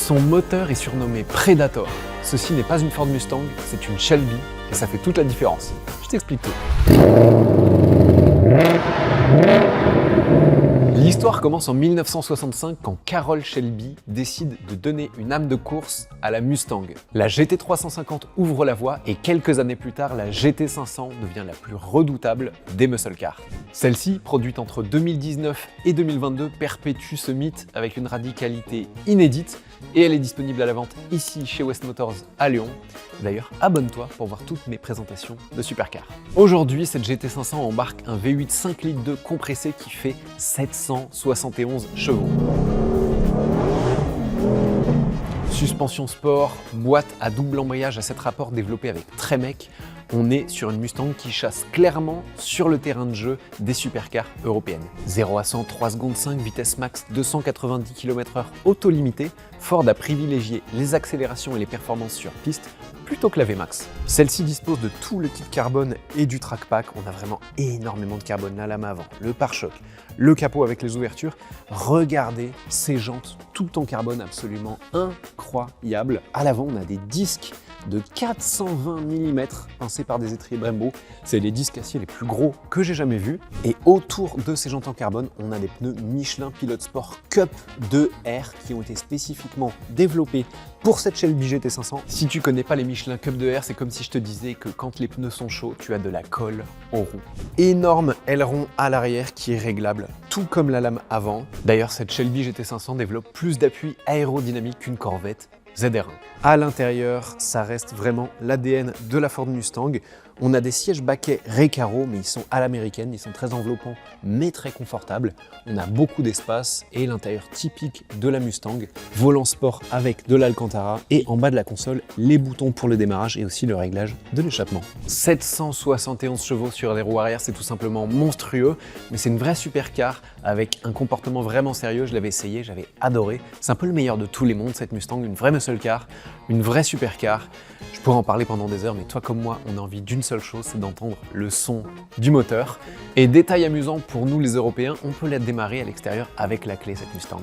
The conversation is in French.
Son moteur est surnommé Predator. Ceci n'est pas une Ford Mustang, c'est une Shelby et ça fait toute la différence. Je t'explique tout. L'histoire commence en 1965 quand Carroll Shelby décide de donner une âme de course à la Mustang. La GT350 ouvre la voie et quelques années plus tard, la GT500 devient la plus redoutable des muscle cars. Celle-ci, produite entre 2019 et 2022, perpétue ce mythe avec une radicalité inédite et elle est disponible à la vente ici chez West Motors à Lyon. D'ailleurs, abonne-toi pour voir toutes mes présentations de supercars. Aujourd'hui, cette GT500 embarque un V8 5 litres 2 compressé qui fait 771 chevaux. Suspension sport, boîte à double embrayage à 7 rapports développée avec Tremec, on est sur une Mustang qui chasse clairement sur le terrain de jeu des supercars européennes. 0 à 100, 3 secondes 5, vitesse max 290 km/h auto limitée, Ford a privilégié les accélérations et les performances sur piste plutôt que la VMAX. Celle-ci dispose de tout le kit carbone et du track pack. On a vraiment énormément de carbone, la lame avant, le pare-choc, le capot avec les ouvertures. Regardez ces jantes tout en carbone absolument incroyable. À l'avant, on a des disques de 420 mm pincés par des étriers Brembo. C'est les disques acier les plus gros que j'ai jamais vus. Et autour de ces jantes en carbone, on a des pneus Michelin Pilot Sport Cup 2R qui ont été spécifiquement développés pour cette Shelby GT500. Si tu connais pas les Michelin Cup 2R, c'est comme si je te disais que quand les pneus sont chauds, tu as de la colle aux roues. Énorme aileron à l'arrière qui est réglable, tout comme la lame avant. D'ailleurs, cette Shelby GT500 développe plus d'appui aérodynamique qu'une Corvette ZR1. À l'intérieur, ça reste vraiment l'ADN de la Ford Mustang. On a des sièges baquets Recaro, mais ils sont à l'américaine, ils sont très enveloppants, mais très confortables. On a beaucoup d'espace et l'intérieur typique de la Mustang. Volant sport avec de l'Alcantara et en bas de la console, les boutons pour le démarrage et aussi le réglage de l'échappement. 771 chevaux sur les roues arrière, c'est tout simplement monstrueux, mais c'est une vraie supercar avec un comportement vraiment sérieux. Je l'avais essayé, j'avais adoré. C'est un peu le meilleur de tous les mondes, cette Mustang, une vraie muscle car, une vraie supercar. Je pourrais en parler pendant des heures, mais toi comme moi, on a envie d'une seule chose, c'est d'entendre le son du moteur. Et détail amusant pour nous les Européens, on peut la démarrer à l'extérieur avec la clé, cette Mustang.